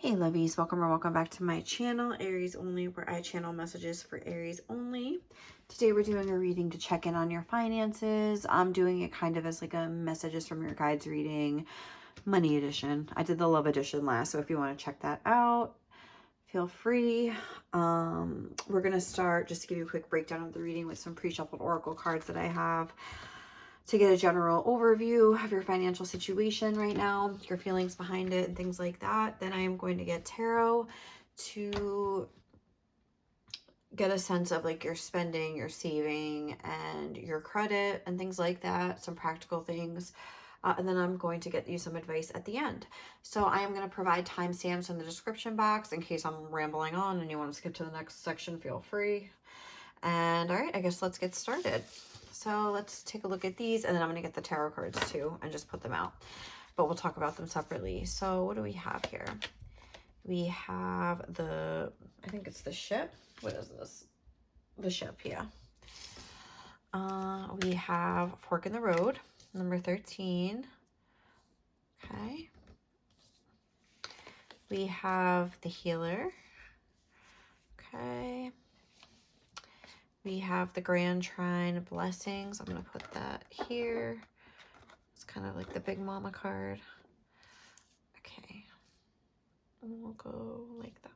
Hey lovies, welcome or welcome back to my channel, Aries Only, where I channel messages for Aries only. Today we're doing a reading to check in on your finances. I'm doing it kind of as like a messages from your guides reading, money edition. I did the love edition last, so if you want to check that out, feel free. We're going to start, just to give you a quick breakdown of the reading, with some pre-shuffled oracle cards that I have to get a general overview of your financial situation right now, your feelings behind it, and things like that. Then I am going to get tarot to get a sense of like your spending, your saving, and your credit and things like that, some practical things. And then I'm going to get you some advice at the end. So I am going to provide timestamps in the description box in case I'm rambling on and you want to skip to the next section, feel free. And all right, I guess let's get started. So let's take a look at these, and then I'm going to get the tarot cards too and just put them out. But we'll talk about them separately. So what do we have here? We have I think it's the ship. What is this? The ship, yeah. We have Fork in the Road, number 13. Okay. We have the Healer. Okay. We have the Grand Trine Blessings. I'm going to put that here. It's kind of like the Big Mama card. Okay. And we'll go like that.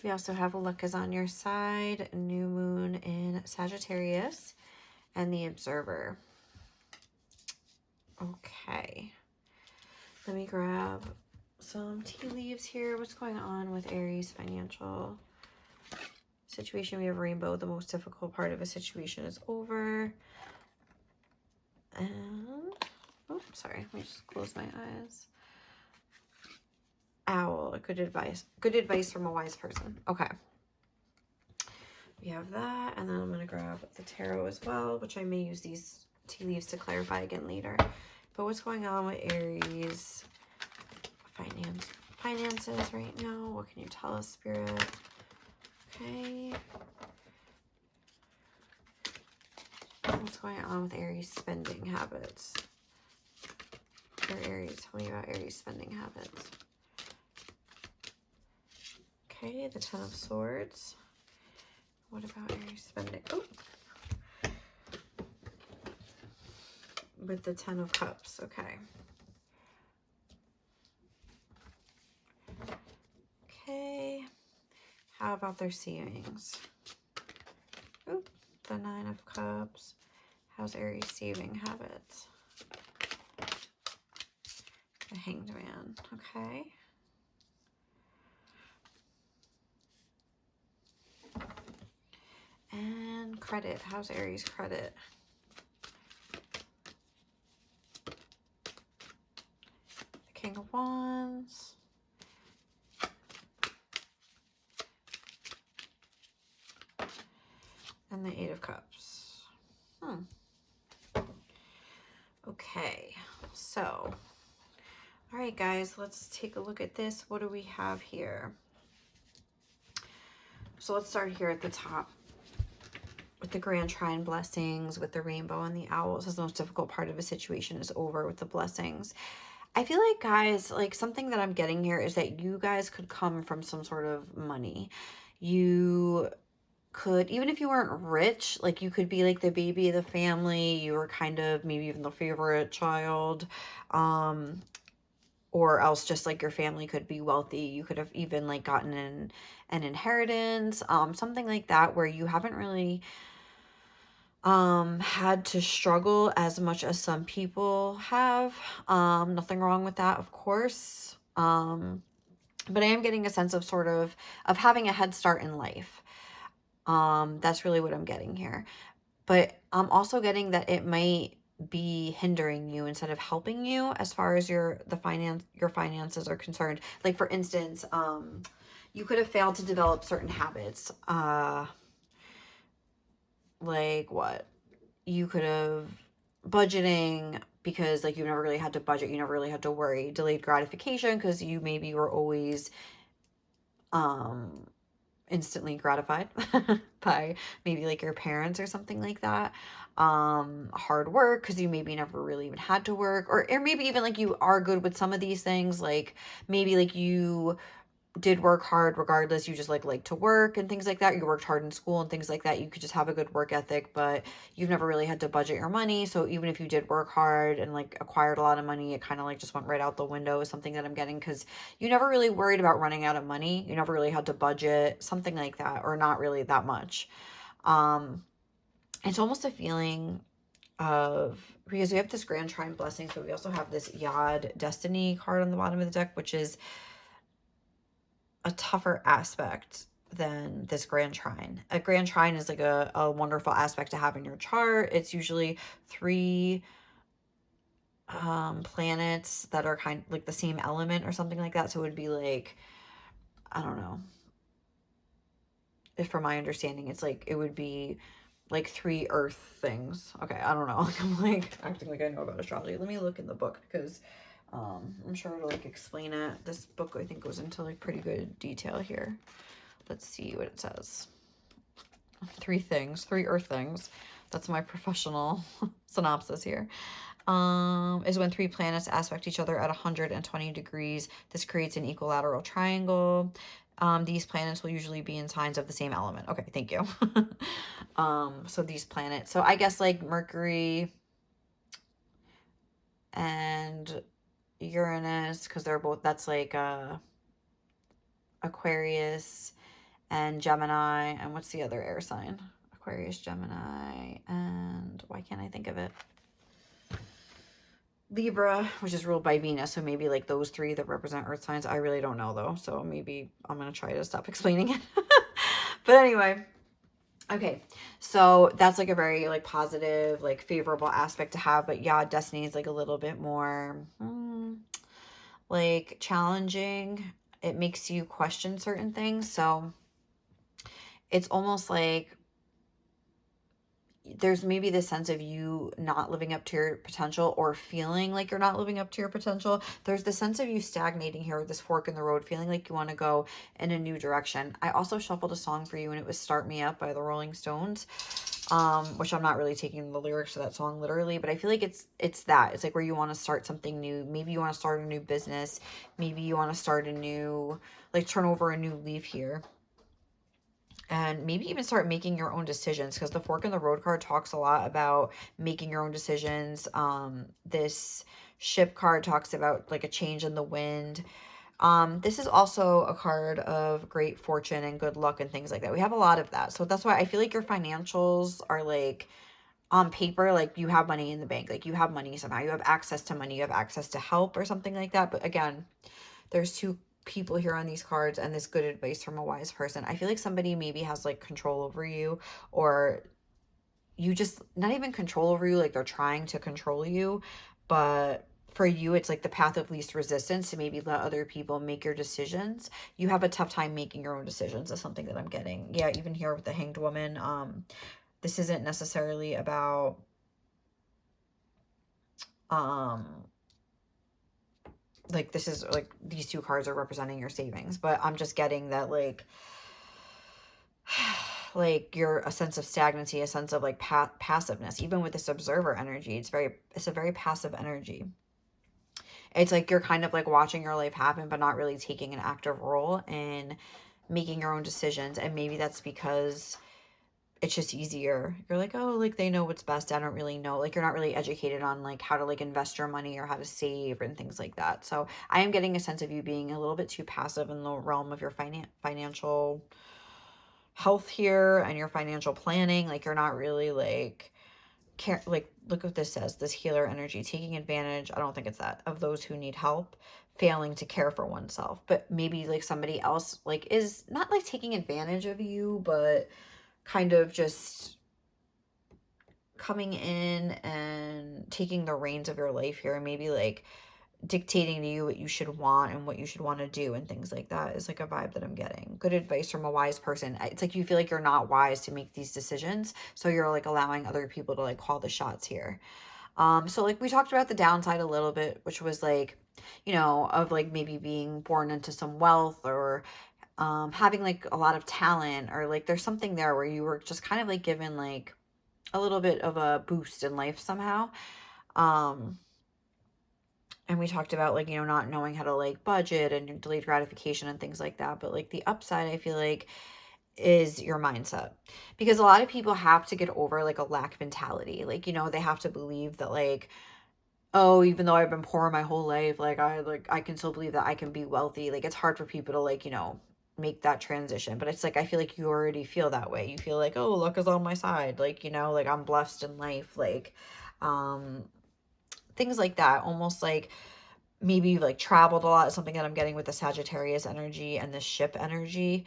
We also have Luck is on your side, New Moon in Sagittarius, and the Observer. Okay. Let me grab some tea leaves here. What's going on with Aries financial situation? We have Rainbow. The most difficult part of a situation is over. And, oh, sorry. Let me just close my eyes. Owl. Good advice. Good advice from a wise person. Okay. We have that. And then I'm going to grab the tarot as well, which I may use these tea leaves to clarify again later. But what's going on with Aries finances right now? What can you tell us, Spirit? Okay. What's going on with Aries spending habits? Or Aries, tell me about Aries spending habits. Okay, the Ten of Swords. What about Aries spending? Oh. With the Ten of Cups, okay. Okay. How about their savings? Oop, the Nine of Cups. How's Aries saving habits? The Hanged Man, okay. And credit, how's Aries credit? The King of Wands. And the Eight of Cups. Okay, so, all right, guys, let's take a look at this. What do we have here? So let's start here at the top with the Grand Trine Blessings, with the Rainbow and the Owls. As the most difficult part of a situation is over with the blessings. I feel like, guys, like something that I'm getting here is that you guys could come from some sort of money. You could, even if you weren't rich, like you could be like the baby of the family. You were kind of maybe even the favorite child, or else just like your family could be wealthy. You could have even like gotten an inheritance, something like that, where you haven't really had to struggle as much as some people have. Nothing wrong with that, of course. But I am getting a sense of sort of having a head start in life. That's really what I'm getting here. But I'm also getting that it might be hindering you instead of helping you as far as your finances are concerned. Like, for instance, you could have failed to develop certain habits. Like what? You could have budgeting, because like you never really had to budget. You never really had to worry. Delayed gratification, because you maybe were always instantly gratified by maybe like your parents or something like that. Hard work because you maybe never really even had to work, or maybe even like you are good with some of these things, like maybe like you did work hard regardless, you just like to work and things like that, you worked hard in school and things like that, you could just have a good work ethic, but you've never really had to budget your money, so even if you did work hard and like acquired a lot of money, it kind of like just went right out the window is something that I'm getting, because you never really worried about running out of money, you never really had to budget, something like that, or not really that much. It's almost a feeling of, because we have this grand trine blessing, so we also have this Yod destiny card on the bottom of the deck, which is a tougher aspect than this grand trine. A grand trine is like a wonderful aspect to have in your chart. It's usually 3 planets that are kind of like the same element or something like that. So it would be like, I don't know, if from my understanding, it's like it would be like 3 earth things. Okay, I don't know. I'm like acting like I know about astrology. Let me look in the book, because I'm sure it'll like explain it. This book I think goes into like pretty good detail here. Let's see what it says. 3 things, 3 earth things. That's my professional synopsis here. Is when 3 planets aspect each other at 120 degrees. This creates an equilateral triangle. These planets will usually be in signs of the same element. Okay, thank you. So these planets, so I guess like Mercury and Uranus, because they're both, that's like Aquarius and Gemini, and what's the other air sign? Aquarius, Gemini, and why can't I think of it? Libra, which is ruled by Venus, so maybe like those 3 that represent earth signs. I really don't know though, so maybe I'm gonna try to stop explaining it. But anyway, okay, so that's like a very like positive, like favorable aspect to have, but yeah, destiny is like a little bit more like challenging. It makes you question certain things, so it's almost like there's maybe this sense of you not living up to your potential, or feeling like you're not living up to your potential. There's the sense of you stagnating here with this fork in the road, feeling like you want to go in a new direction. I also shuffled a song for you, and it was Start Me Up by the Rolling Stones, which I'm not really taking the lyrics to that song literally, but I feel like it's that. It's like where you want to start something new. Maybe you want to start a new business. Maybe you want to start a new, like turn over a new leaf here. And maybe even start making your own decisions, because the fork in the road card talks a lot about making your own decisions. This ship card talks about like a change in the wind. This is also a card of great fortune and good luck and things like that. We have a lot of that. So that's why I feel like your financials are like on paper, like you have money in the bank, like you have money somehow, you have access to money, you have access to help or something like that. But again, there's 2 people here on these cards, and this good advice from a wise person. I feel like somebody maybe has like control over you, or you just, not even control over you, like they're trying to control you, but for you it's like the path of least resistance to maybe let other people make your decisions. You have a tough time making your own decisions is something that I'm getting. Yeah, even here with the Hanged Woman, this isn't necessarily about like, this is like, these 2 cards are representing your savings, but I'm just getting that like like you're a sense of stagnancy, a sense of like passiveness. Even with this observer energy, it's a very passive energy. It's like you're kind of like watching your life happen, but not really taking an active role in making your own decisions. And maybe that's because it's just easier. You're like, oh, like they know what's best. I don't really know. Like you're not really educated on like how to like invest your money or how to save and things like that. So I am getting a sense of you being a little bit too passive in the realm of your financial health here and your financial planning. Like you're not really like care, like look what this says, this healer energy, taking advantage, I don't think it's that, of those who need help, failing to care for oneself. But maybe like somebody else like is not like taking advantage of you, but kind of just coming in and taking the reins of your life here, and maybe like dictating to you what you should want and what you should want to do and things like that is like a vibe that I'm getting. Good advice from a wise person. It's like you feel like you're not wise to make these decisions, so you're like allowing other people to like call the shots here. So like we talked about the downside a little bit, which was like, you know, of like maybe being born into some wealth, or having like a lot of talent, or like there's something there where you were just kind of like given like a little bit of a boost in life somehow. And we talked about like, not knowing how to like budget and delayed gratification and things like that. But like the upside, I feel like, is your mindset, because a lot of people have to get over like a lack mentality. Like, they have to believe that like, oh, even though I've been poor my whole life, I can still believe that I can be wealthy. Like, it's hard for people to like, make that transition. But it's like, I feel like you already feel that way. You feel like, oh, luck is on my side. Like, like I'm blessed in life. Like, things like that. Almost like maybe you've like traveled a lot, something that I'm getting with the Sagittarius energy and the ship energy.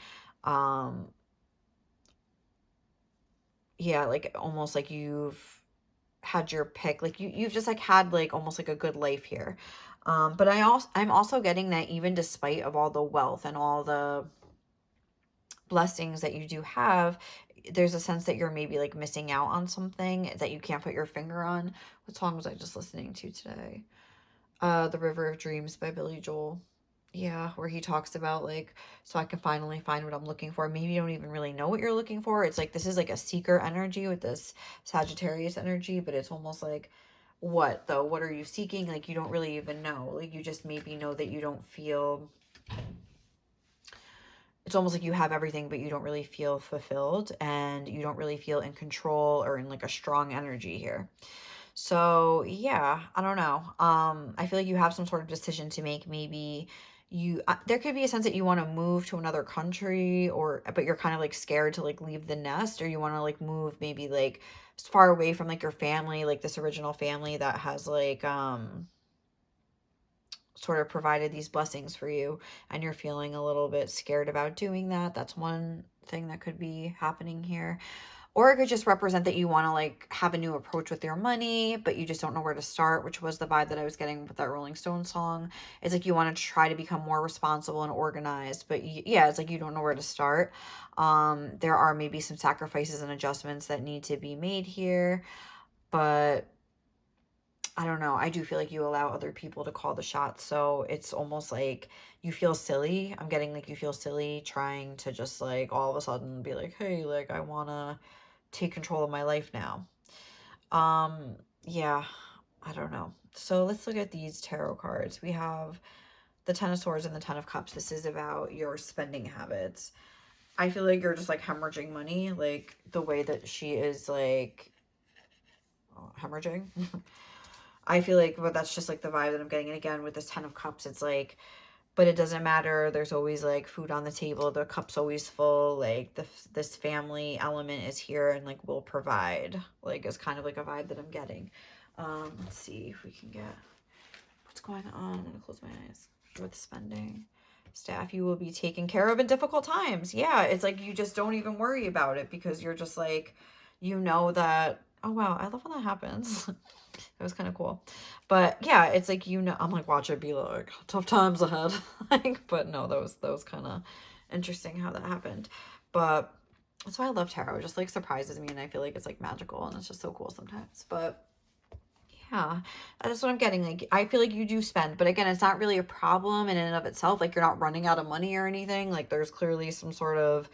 Yeah, like almost like you've had your pick. Like you've just like had like almost like a good life here. But I'm also getting that even despite of all the wealth and all the blessings that you do have, there's a sense that you're maybe like missing out on something that you can't put your finger on. What song was I just listening to today? The River of Dreams by Billy Joel. Yeah, where he talks about like, so I can finally find what I'm looking for. Maybe you don't even really know what you're looking for. It's like this is like a seeker energy with this Sagittarius energy, but it's almost like, what though? What are you seeking? Like you don't really even know. Like you just maybe know that you don't feel, it's almost like you have everything, but you don't really feel fulfilled, and you don't really feel in control or in like a strong energy here. So yeah, I don't know. I feel like you have some sort of decision to make. Maybe there could be a sense that you want to move to another country, but you're kind of like scared to like leave the nest, or you want to like move maybe like far away from like your family, like this original family that has like, sort of provided these blessings for you, and you're feeling a little bit scared about doing that. That's one thing that could be happening here. Or it could just represent that you want to like have a new approach with your money, but you just don't know where to start, which was the vibe that I was getting with that Rolling Stone song. It's like you want to try to become more responsible and organized, but yeah, it's like you don't know where to start. There are maybe some sacrifices and adjustments that need to be made here, but I don't know. I do feel like you allow other people to call the shots. So it's almost like you feel silly. I'm getting like you feel silly trying to just like all of a sudden be like, hey, like I want to take control of my life now. Yeah, I don't know. So let's look at these tarot cards. We have the Ten of Swords and the Ten of Cups. This is about your spending habits. I feel like you're just like hemorrhaging money, like the way that she is like hemorrhaging. I feel like, but that's just like the vibe that I'm getting. And again, with this Ten of Cups, it's like, but it doesn't matter. There's always like food on the table. The cup's always full. Like this family element is here and like will provide. Like it's kind of like a vibe that I'm getting. Let's see if we can get what's going on. I'm gonna close my eyes. With spending, staff, you will be taken care of in difficult times. Yeah, it's like you just don't even worry about it because you're just like, that. Oh wow, I love when that happens. It was kind of cool. But yeah, it's like, I'm like, watch it be like tough times ahead. Like, but no, that was kind of interesting how that happened. But that's why I love tarot. It just like surprises me, and I feel like it's like magical, and it's just so cool sometimes. But yeah, that's what I'm getting. Like, I feel like you do spend, but again, it's not really a problem in and of itself. Like, you're not running out of money or anything. Like, there's clearly some sort of,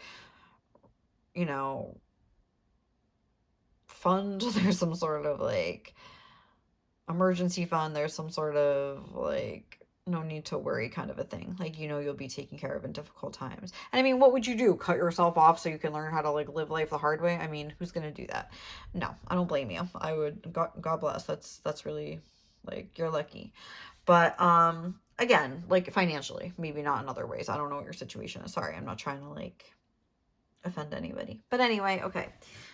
you know, fund. There's some sort of like emergency fund. There's some sort of like no need to worry kind of a thing. Like, you'll be taken care of in difficult times. And I mean, what would you do? Cut yourself off so you can learn how to like live life the hard way? I mean, who's gonna do that? No, I don't blame you. I would. God bless. That's really like, you're lucky. But again, like financially, maybe not in other ways. I don't know what your situation is. Sorry, I'm not trying to like offend anybody. But anyway, okay.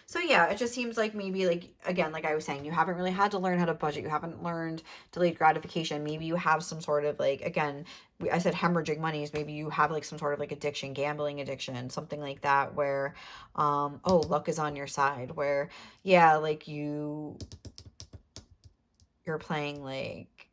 So yeah, it just seems like maybe like, again, like I was saying, you haven't really had to learn how to budget. You haven't learned delayed gratification. Maybe you have some sort of like, again, I said hemorrhaging monies. Maybe you have like some sort of like addiction, gambling addiction, something like that where, oh, luck is on your side where, yeah, like you're playing like,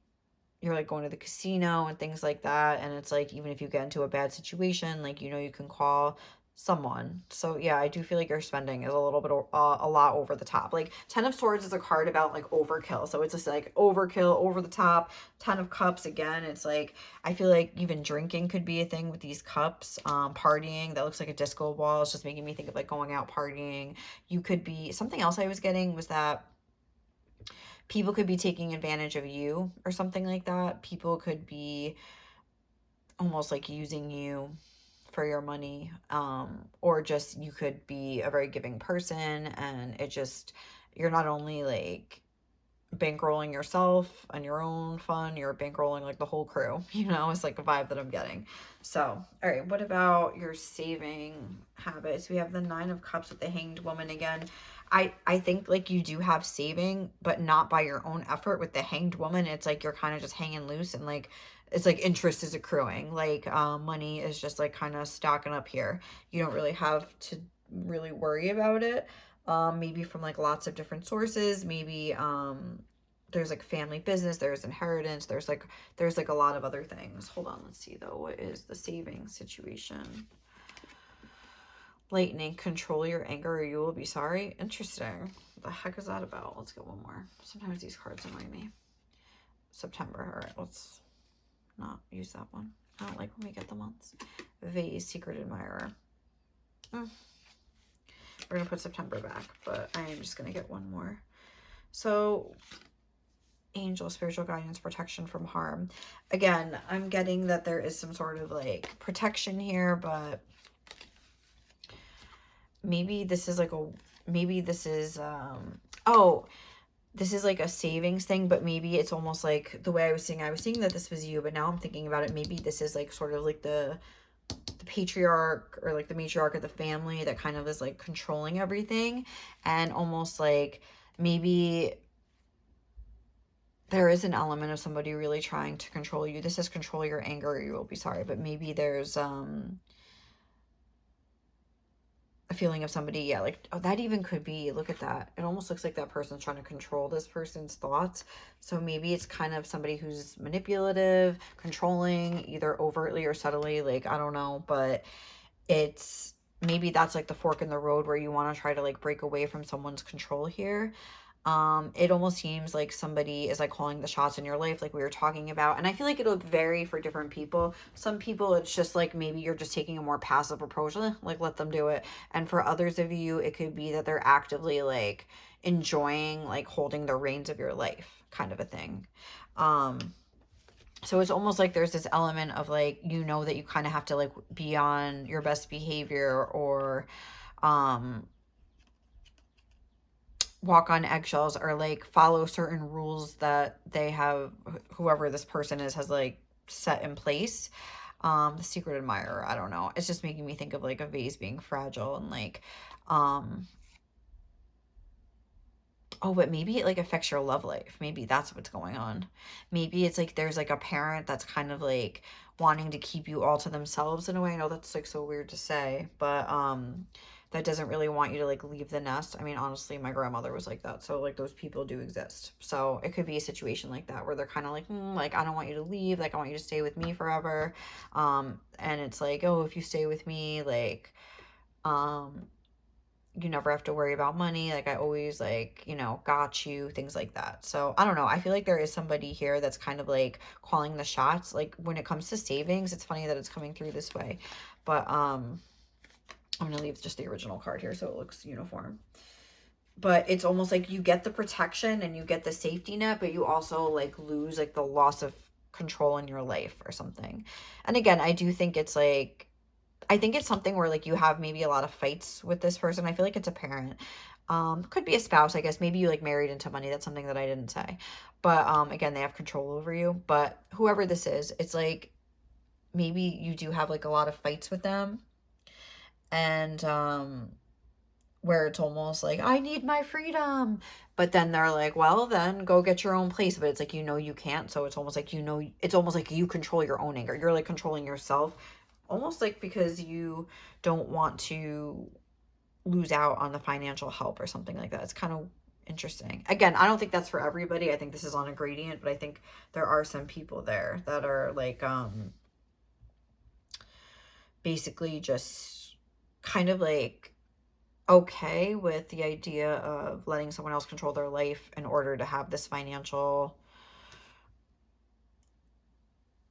you're like going to the casino and things like that. And it's like, even if you get into a bad situation, like, you can call someone. So yeah, I do feel like your spending is a little bit a lot over the top. Like 10 of Swords is a card about like overkill, so it's just like overkill, over the top. 10 of Cups, again, it's like I feel like even drinking could be a thing with these cups. Partying, that looks like a disco ball. It's just making me think of like going out partying. You could be, something else I was getting was that people could be taking advantage of you or something like that. People could be almost like using you for your money, or just you could be a very giving person, and it just, you're not only like bankrolling yourself and your own fun, you're bankrolling like the whole crew, you know, it's like a vibe that I'm getting. So all right, what about your saving habits? We have the 9 of Cups with the Hanged Woman again. I think like you do have saving, but not by your own effort. With the Hanged Woman, it's like you're kind of just hanging loose, and like it's like interest is accruing, like money is just like kind of stocking up here. You don't really have to really worry about it. Maybe from like lots of different sources. Maybe there's like family business, there's inheritance, there's like a lot of other things. Hold on, let's see though, what is the saving situation? Lightning, control your anger or you will be sorry. Interesting. What the heck is that about? Let's get one more. Sometimes these cards annoy me. September. All right, let's not use that one. I don't like when we get the months. Vase, Secret Admirer. We're gonna put September back, but I am just gonna get one more. So angel, spiritual guidance, protection from harm. Again, I'm getting that there is some sort of like protection here, but maybe this is like a, maybe this is oh, this is like a savings thing, but maybe it's almost like the way I was seeing that this was you, but now I'm thinking about it, maybe this is like sort of like the patriarch or like the matriarch of the family that kind of is like controlling everything, and almost like maybe there is an element of somebody really trying to control you. This is control your anger or you will be sorry, but maybe there's a feeling of somebody, yeah, like, oh, that even could be, look at that, it almost looks like that person's trying to control this person's thoughts. So maybe it's kind of somebody who's manipulative, controlling, either overtly or subtly, like I don't know, but it's maybe that's like the fork in the road where you want to try to like break away from someone's control here. It almost seems like somebody is like calling the shots in your life, like we were talking about. And I feel like it'll vary for different people. Some people, it's just like maybe you're just taking a more passive approach, like let them do it. And for others of you, it could be that they're actively like enjoying like holding the reins of your life, kind of a thing. So it's almost like there's this element of like, you know, that you kind of have to like be on your best behavior, or walk on eggshells, or like follow certain rules that they have, whoever this person is has like set in place. The Secret Admirer, I don't know, it's just making me think of like a vase being fragile, and like oh, but maybe it like affects your love life. Maybe that's what's going on. Maybe it's like there's like a parent that's kind of like wanting to keep you all to themselves in a way. I know that's like so weird to say, but that doesn't really want you to like leave the nest. I mean, honestly, my grandmother was like that. So like those people do exist. So it could be a situation like that where they're kind of like, like, I don't want you to leave. Like, I want you to stay with me forever. And it's like, oh, if you stay with me, like, you never have to worry about money. Like, I always like, you know, got you, things like that. So I don't know. I feel like there is somebody here that's kind of like calling the shots. Like when it comes to savings, it's funny that it's coming through this way, but I'm going to leave just the original card here so it looks uniform. But it's almost like you get the protection and you get the safety net, but you also like lose like the loss of control in your life or something. And again, I do think it's like, I think it's something where like you have maybe a lot of fights with this person. I feel like it's a parent. Could be a spouse, I guess. Maybe you like married into money. That's something that I didn't say. But again, they have control over you. But whoever this is, it's like maybe you do have like a lot of fights with them. And where it's almost like, I need my freedom. But then they're like, well, then go get your own place. But it's like, you know, you can't. So it's almost like, you know, it's almost like you control your own anger. You're like controlling yourself. Almost like because you don't want to lose out on the financial help or something like that. It's kind of interesting. Again, I don't think that's for everybody. I think this is on a gradient, but I think there are some people there that are like basically just kind of like okay with the idea of letting someone else control their life in order to have this financial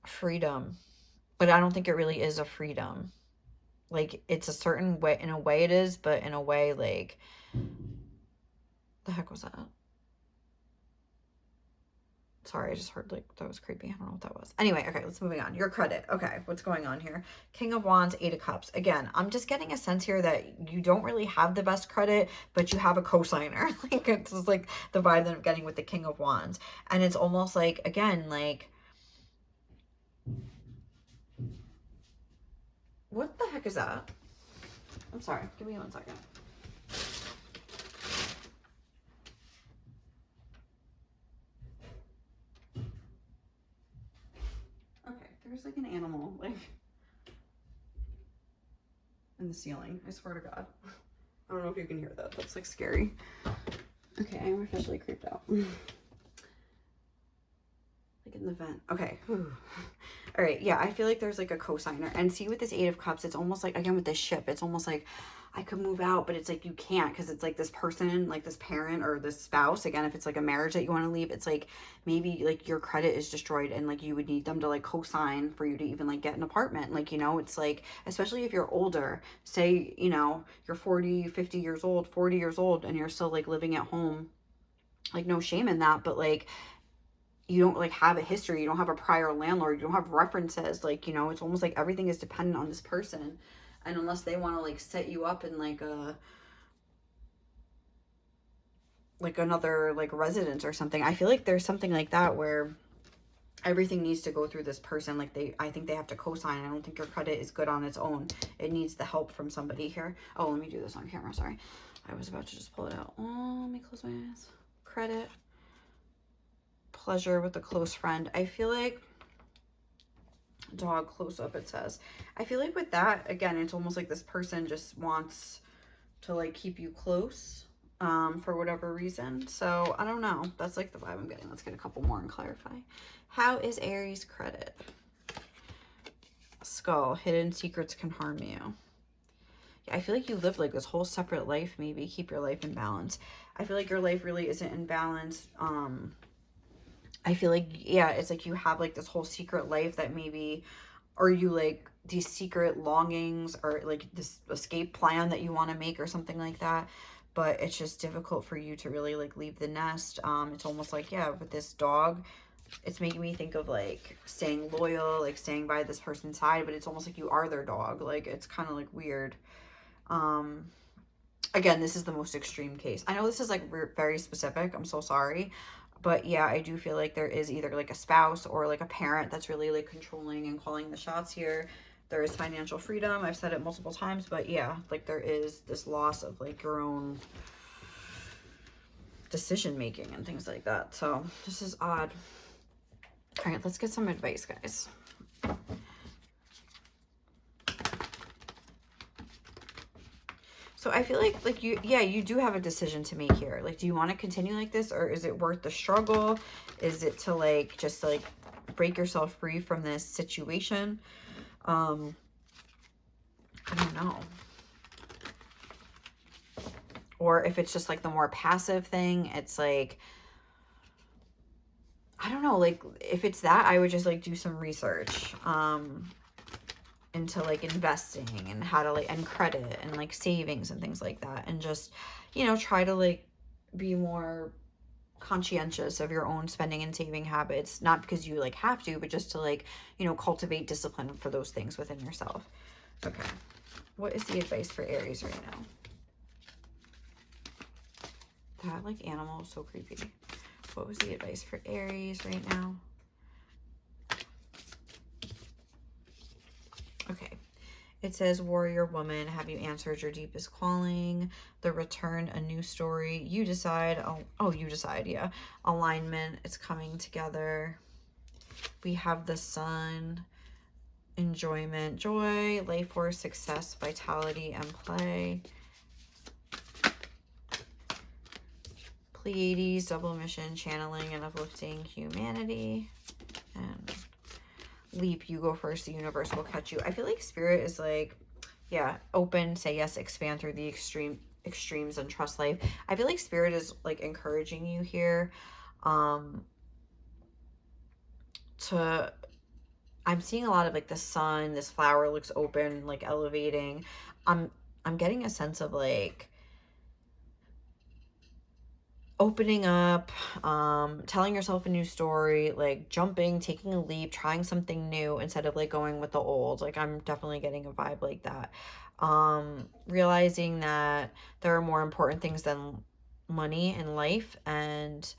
freedom. But I don't think it really is a freedom. Like, it's a certain way, in a way it is, but in a way, like, the heck was that? Sorry, I just heard, like, that was creepy. I don't know what that was. Anyway, okay, let's moving on. Your credit. Okay, what's going on here? King of Wands, Eight of Cups. Again, I'm just getting a sense here that you don't really have the best credit, but you have a cosigner. Like, it's just, like, the vibe that I'm getting with the King of Wands. And it's almost like, again, like, what the heck is that? I'm sorry. Give me 1 second. Okay, there's like an animal, like, in the ceiling. I swear to God. I don't know if you can hear that. That's like scary. Okay, I'm officially creeped out. Like in the vent. Okay. Whew. All right. Yeah, I feel like there's like a cosigner. And see, with this Eight of Cups, it's almost like, again, with this ship, it's almost like I could move out, but it's like you can't, because it's like this person, like this parent or this spouse. Again, if it's like a marriage that you want to leave, it's like maybe like your credit is destroyed and like you would need them to like co-sign for you to even like get an apartment. Like, you know, it's like, especially if you're older, say, you know, you're 40, 50 years old, 40 years old, and you're still like living at home. Like, no shame in that, but like, you don't like have a history, you don't have a prior landlord, you don't have references, like, you know, it's almost like everything is dependent on this person. And unless they want to like set you up in like a like another like residence or something, I feel like there's something like that where everything needs to go through this person. Like, I think they have to co-sign. I don't think your credit is good on its own. It needs the help from somebody here. Oh, let me do this on camera. Sorry, I was about to just pull it out. Oh, let me close my eyes. Credit, pleasure with a close friend. I feel like dog close up, it says. I feel like with that, again, it's almost like this person just wants to like keep you close for whatever reason. So I don't know. That's like the vibe I'm getting. Let's get a couple more and clarify. How is Aries credit? Skull, hidden secrets can harm you. Yeah, I feel like you live like this whole separate life. Maybe keep your life in balance. I feel like your life really isn't in balance. I feel like, yeah, it's like you have like this whole secret life that maybe, or you like these secret longings or like this escape plan that you want to make or something like that. But it's just difficult for you to really like leave the nest. It's almost like, yeah, with this dog, it's making me think of like staying loyal, like staying by this person's side, but it's almost like you are their dog. Like, it's kind of like weird. Again, this is the most extreme case. I know this is like very specific. I'm so sorry. But yeah, I do feel like there is either like a spouse or like a parent that's really like controlling and calling the shots here. There is financial freedom. I've said it multiple times, but yeah, like there is this loss of like your own decision making and things like that. So this is odd. All right, let's get some advice, guys. So I feel like you, yeah, you do have a decision to make here. Like, do you want to continue like this, or is it worth the struggle? Is it to like, just like break yourself free from this situation? I don't know. Or if it's just like the more passive thing, it's like, I don't know, like if it's that, I would just like do some research into like investing and how to like, and credit and like savings and things like that, and just, you know, try to like be more conscientious of your own spending and saving habits, not because you like have to, but just to like, you know, cultivate discipline for those things within yourself. Okay, what is the advice for Aries right now? That like animal is so creepy. What was the advice for Aries right now? Okay. It says, warrior woman, have you answered your deepest calling? The return, a new story. You decide. Oh, you decide, yeah. Alignment, it's coming together. We have the sun, enjoyment, joy, life force, success, vitality, and play. Pleiades, double mission, channeling and uplifting humanity. And Leap, you go first, the universe will catch you. I feel like Spirit is like Yeah, open, say yes, expand through the extremes and trust life. I feel like spirit is like encouraging you here to I'm seeing a lot of like the sun, this flower looks open, like elevating. I'm I'm getting a sense of like opening up, telling yourself a new story, like jumping, taking a leap, trying something new instead of like going with the old. Like I'm definitely getting a vibe like that. Realizing that there are more important things than money in life, and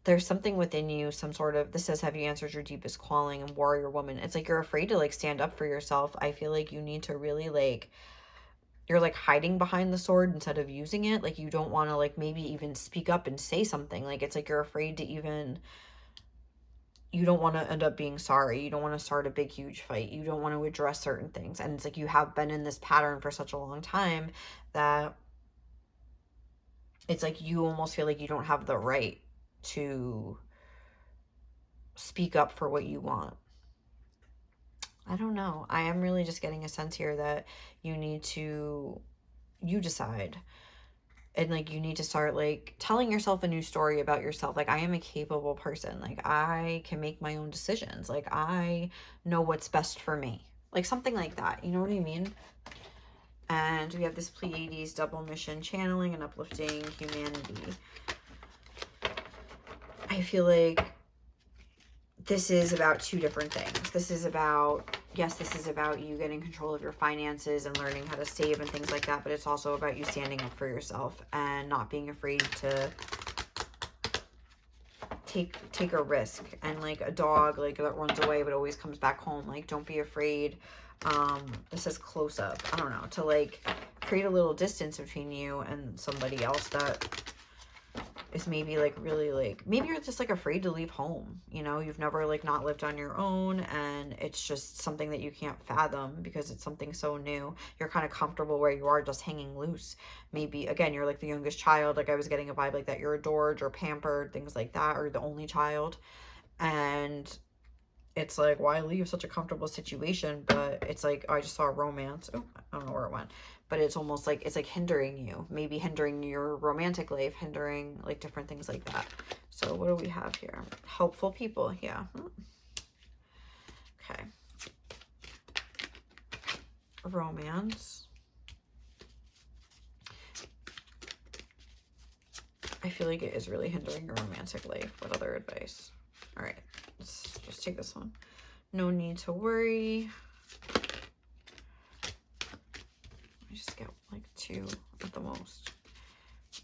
there's something within you, some sort of, this says, have you answered your deepest calling and warrior woman? It's like you're afraid to like stand up for yourself. I feel like you need to really like, you're like hiding behind the sword instead of using it. Like you don't want to like maybe even speak up and say something. Like it's like you're afraid to even, you don't want to end up being sorry. You don't want to start a big huge fight. You don't want to address certain things. And it's like you have been in this pattern for such a long time that it's like you almost feel like you don't have the right to speak up for what you want. I don't know. I am really just getting a sense here that you need to, you decide. And like you need to start like telling yourself a new story about yourself. Like I am a capable person. Like I can make my own decisions. Like I know what's best for me. Like something like that. You know what I mean? And we have this Pleiades double mission, channeling and uplifting humanity. I feel like this is about two different things. This is about, yes, this is about you getting control of your finances and learning how to save and things like that, but it's also about you standing up for yourself and not being afraid to take a risk. And like a dog like that runs away but always comes back home, like don't be afraid. This says close up, I don't know, to like create a little distance between you and somebody else that is maybe like really like, maybe you're just like afraid to leave home, you know, you've never like not lived on your own, and it's just something that you can't fathom because it's something so new. You're kind of comfortable where you are, just hanging loose. Maybe again, you're like the youngest child, like I was getting a vibe like that, you're adored or pampered, things like that, or the only child, and it's like, why leave such a comfortable situation? But it's like, oh, I just saw a romance. Oh, I don't know where it went. But it's almost like, it's like hindering you. Maybe hindering your romantic life, hindering like different things like that. So what do we have here? Helpful people. Yeah. Okay. Romance. I feel like it is really hindering your romantic life. What other advice? All right. Let's just take this one. No need to worry. I just get like two at the most.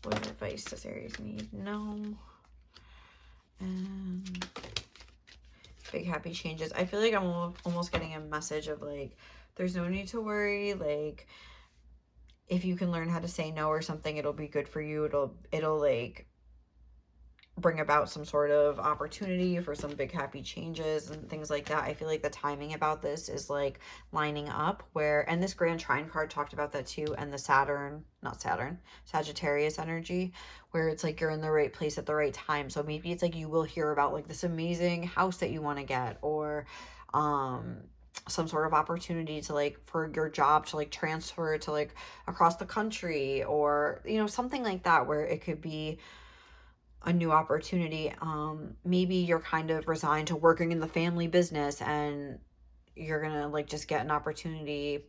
What advice does Aries need? No. And big happy changes. I feel like I'm almost getting a message of like, there's no need to worry. Like, if you can learn how to say no or something, it'll be good for you. It'll like bring about some sort of opportunity for some big happy changes and things like that. I feel like the timing about this is like lining up where, and this Grand Trine card talked about that too, and the Sagittarius energy, where it's like you're in the right place at the right time. So maybe it's like you will hear about like this amazing house that you want to get, or some sort of opportunity to like for your job to like transfer to like across the country, or you know, something like that, where it could be a new opportunity. Maybe you're kind of resigned to working in the family business and you're gonna like just get an opportunity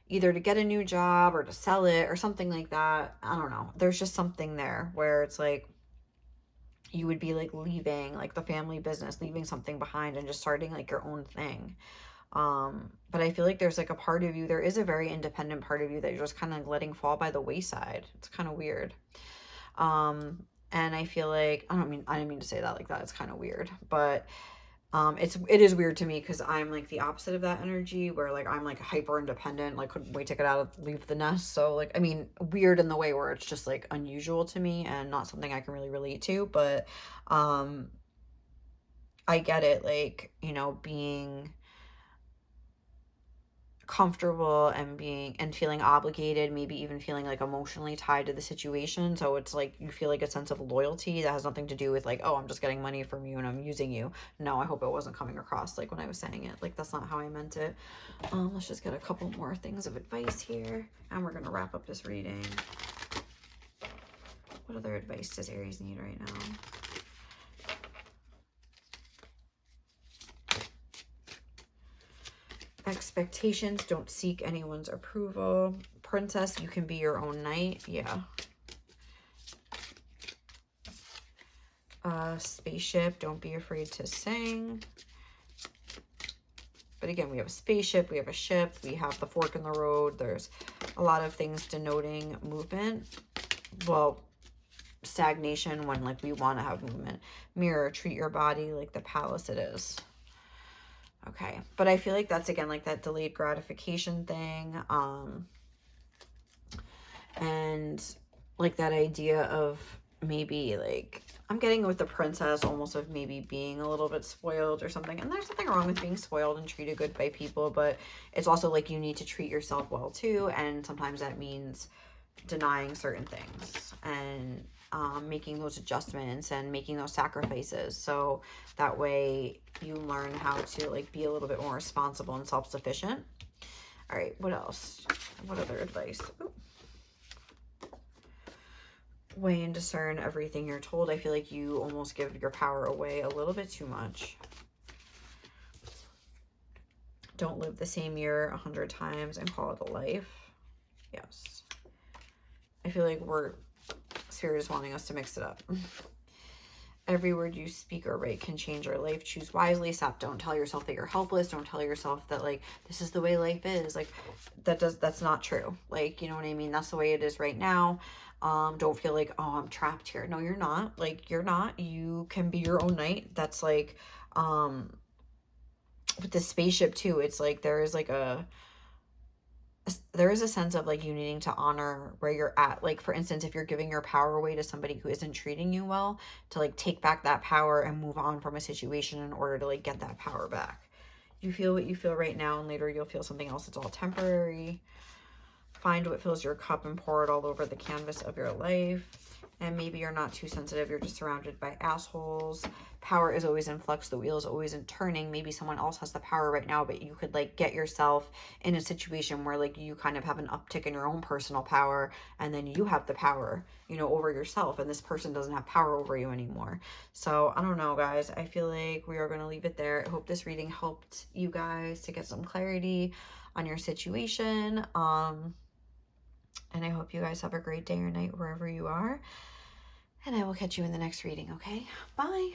either to get a new job or to sell it or something like that. I don't know, there's just something there where it's like you would be like leaving like the family business, leaving something behind and just starting like your own thing. But I feel like there's like a part of you, there is a very independent part of you that you're just kind of letting fall by the wayside. It's kind of weird. And I feel like, I didn't mean to say that like that. It's kind of weird, but it is weird to me because I'm like the opposite of that energy, where like I'm like hyper independent, like couldn't wait to get out of leave the nest. So like, I mean, weird in the way where it's just like unusual to me and not something I can really relate to, but I get it, like, you know, being comfortable and feeling obligated, maybe even feeling like emotionally tied to the situation. So it's like you feel like a sense of loyalty that has nothing to do with like, oh, I'm just getting money from you and I'm using you. No, I hope it wasn't coming across like when I was saying it. Like, that's not how I meant it. Let's just get a couple more things of advice here, and we're gonna wrap up this reading. What other advice does Aries need right now? Expectations, don't seek anyone's approval. Princess, you can be your own knight. Yeah. Spaceship, don't be afraid to sing. But again, we have a spaceship, we have a ship, we have the fork in the road. There's a lot of things denoting movement. Well, stagnation when like we want to have movement. Mirror, treat your body like the palace it is. Okay, but I feel like that's again like that delayed gratification thing, and like that idea of maybe like I'm getting with the princess almost of maybe being a little bit spoiled or something. And there's nothing wrong with being spoiled and treated good by people, but it's also like you need to treat yourself well too, and sometimes that means denying certain things and making those adjustments and making those sacrifices, so that way you learn how to like be a little bit more responsible and self-sufficient. All right, what else? What other advice? Ooh. Weigh and discern everything you're told. I feel like you almost give your power away a little bit too much. Don't live the same year 100 times and call it a life. Yes. I feel like Spirit is wanting us to mix it up. Every word you speak or write can change your life. Choose wisely. Don't tell yourself that you're helpless. Don't tell yourself that like this is the way life is. Like that's not true. Like, you know what I mean? That's the way it is right now. Don't feel like, oh, I'm trapped here. No, you're not. Like, you're not. You can be your own knight. That's like with the spaceship too. It's like there is a sense of like you needing to honor where you're at. Like, for instance, if you're giving your power away to somebody who isn't treating you well, to like take back that power and move on from a situation in order to like get that power back. You feel what you feel right now, and later you'll feel something else. It's all temporary. Find what fills your cup and pour it all over the canvas of your life. And maybe you're not too sensitive. You're just surrounded by assholes. Power is always in flux. The wheel is always in turning. Maybe someone else has the power right now, but you could like get yourself in a situation where like you kind of have an uptick in your own personal power, and then you have the power, you know, over yourself, and this person doesn't have power over you anymore. So I don't know, guys. I feel like we are going to leave it there. I hope this reading helped you guys to get some clarity on your situation. And I hope you guys have a great day or night wherever you are. And I will catch you in the next reading, okay? Bye.